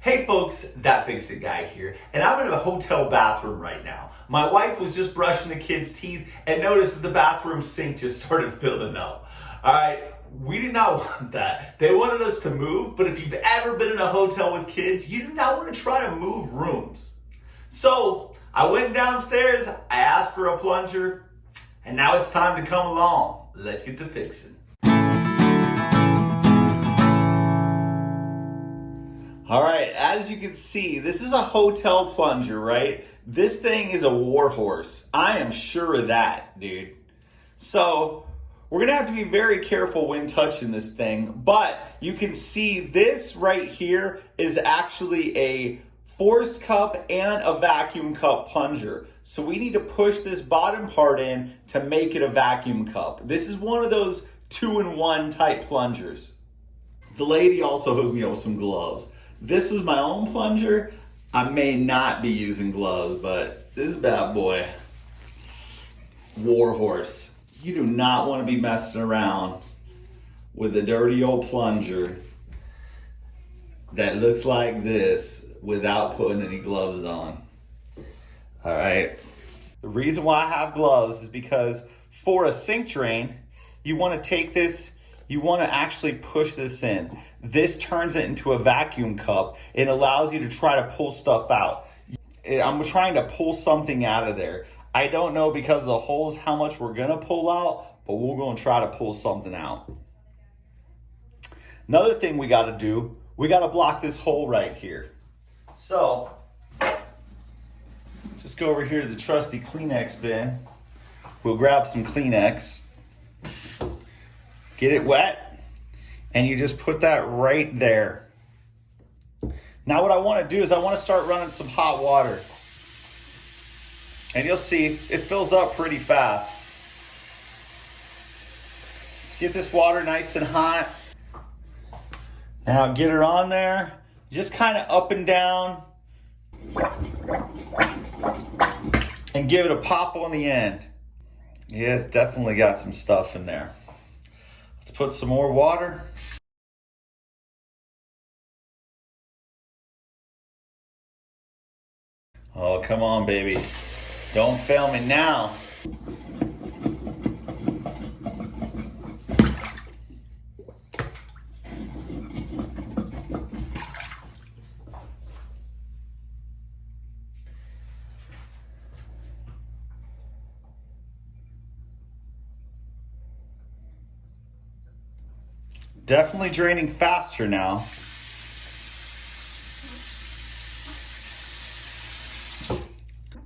Hey folks, That Fix It Guy here, and I'm in a hotel bathroom right now. My wife was just brushing the kids' teeth and noticed that the bathroom sink just started filling up. Alright, we did not want that. They wanted us to move, but if you've ever been in a hotel with kids, you do not want to try to move rooms. So, I went downstairs, I asked for a plunger, and now it's time to come along. Let's get to fixing. All right, as you can see, this is a hotel plunger, right? This thing is a warhorse. I am sure of that, dude. So we're gonna have to be very careful when touching this thing, but you can see this right here is actually a force cup and a vacuum cup plunger. So we need to push this bottom part in to make it a vacuum cup. This is one of those 2-in-1 type plungers. The lady also hooked me up with some gloves. This was my own plunger. I may not be using gloves, but this bad boy, warhorse. You do not want to be messing around with a dirty old plunger that looks like this without putting any gloves on. All right. The reason why I have gloves is because for a sink drain, you want to take this, you want to actually push this in. This turns it into a vacuum cup. It allows you to try to pull stuff out. I'm trying to pull something out of there. I don't know because of the holes how much we're going to pull out, but we're going to try to pull something out. Another thing we got to do, we got to block this hole right here. So, just go over here to the trusty Kleenex bin. We'll grab some Kleenex. Get it wet, and you just put that right there. Now what I want to do is I want to start running some hot water. And you'll see it fills up pretty fast. Let's get this water nice and hot. Now get her on there, just kind of up and down. And give it a pop on the end. Yeah, it's definitely got some stuff in there. Let's put some more water. Oh, come on, baby. Don't fail me now. Definitely draining faster now.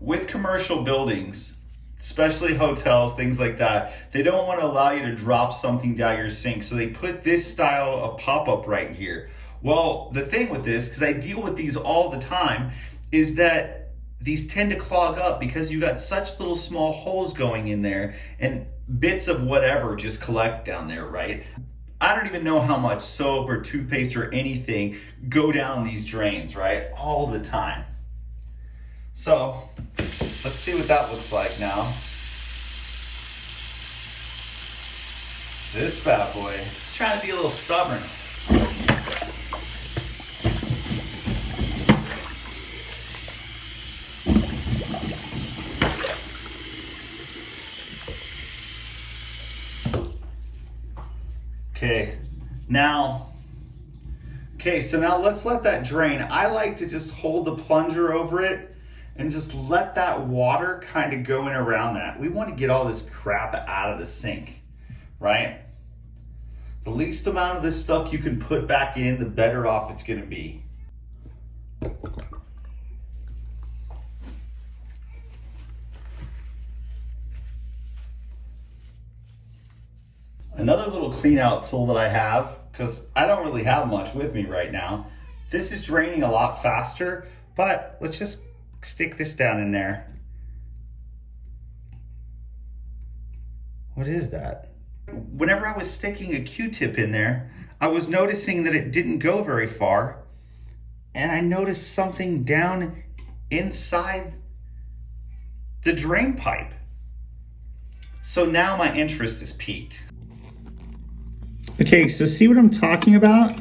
With commercial buildings, especially hotels, things like that, they don't want to allow you to drop something down your sink. So they put this style of pop-up right here. Well, the thing with this, because I deal with these all the time, is that these tend to clog up because you got such little small holes going in there and bits of whatever just collect down there, right? I don't even know how much soap or toothpaste or anything go down these drains, right? All the time. So, let's see what that looks like now. This bad boy is trying to be a little stubborn. So now let's let that drain. I like to just hold the plunger over it and just let that water kind of go in around that. We want to get all this crap out of the sink, right? The least amount of this stuff you can put back in, the better off it's going to be. Another little clean out tool that I have, because I don't really have much with me right now. This is draining a lot faster, but let's just stick this down in there. What is that? Whenever I was sticking a Q-tip in there, I was noticing that it didn't go very far, and I noticed something down inside the drain pipe. So now my interest is piqued. Okay, so see what I'm talking about?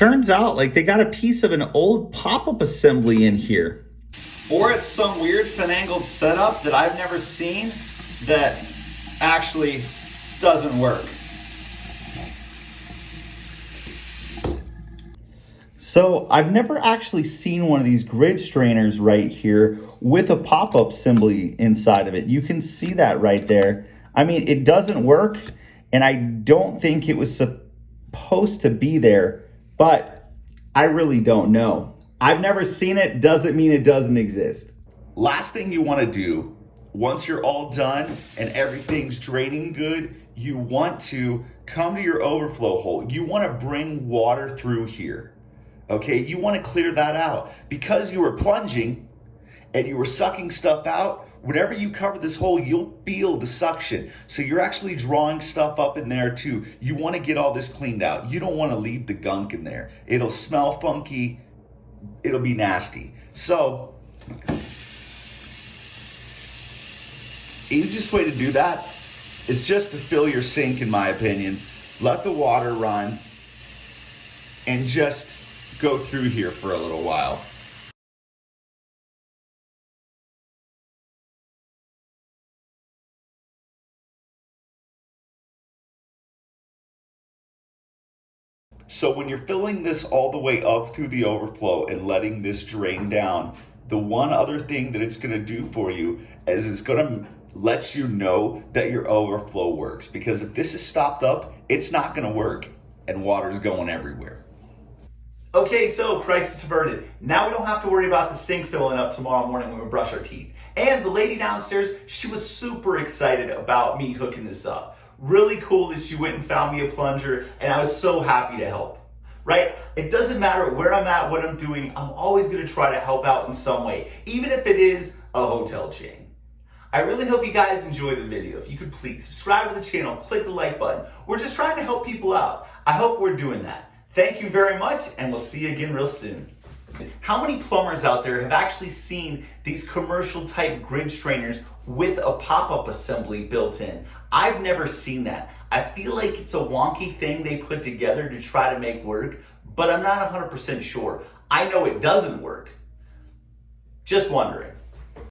turns out like they got a piece of an old pop-up assembly in here. Or it's some weird finagled setup that I've never seen that actually doesn't work. So I've never actually seen one of these grid strainers right here with a pop-up assembly inside of it. You can see that right there. I mean, it doesn't work, and I don't think it was supposed to be there, but I really don't know. I've never seen it, doesn't mean it doesn't exist. Last thing you want to do, once you're all done and everything's draining good, you want to come to your overflow hole. You want to bring water through here. Okay, you want to clear that out. Because you were plunging and you were sucking stuff out, whenever you cover this hole, you'll feel the suction. So you're actually drawing stuff up in there too. You want to get all this cleaned out. You don't want to leave the gunk in there. It'll smell funky. It'll be nasty. So, easiest way to do that is just to fill your sink, in my opinion. Let the water run and just go through here for a little while. So when you're filling this all the way up through the overflow and letting this drain down, the one other thing that it's going to do for you is it's going to let you know that your overflow works. Because if this is stopped up, it's not going to work and water's going everywhere. Okay, so crisis averted. Now we don't have to worry about the sink filling up tomorrow morning when we brush our teeth. And the lady downstairs, she was super excited about me hooking this up. Really cool that she went and found me a plunger, and I was so happy to help. Right? It doesn't matter where I'm at, what I'm doing, I'm always gonna try to help out in some way, even if it is a hotel chain. I really hope you guys enjoyed the video. If you could please subscribe to the channel, click the like button. We're just trying to help people out. I hope we're doing that. Thank you very much, and we'll see you again real soon. How many plumbers out there have actually seen these commercial type grid strainers with a pop-up assembly built in? I've never seen that. I feel like it's a wonky thing they put together to try to make work, but I'm not 100% sure. I know it doesn't work. Just wondering.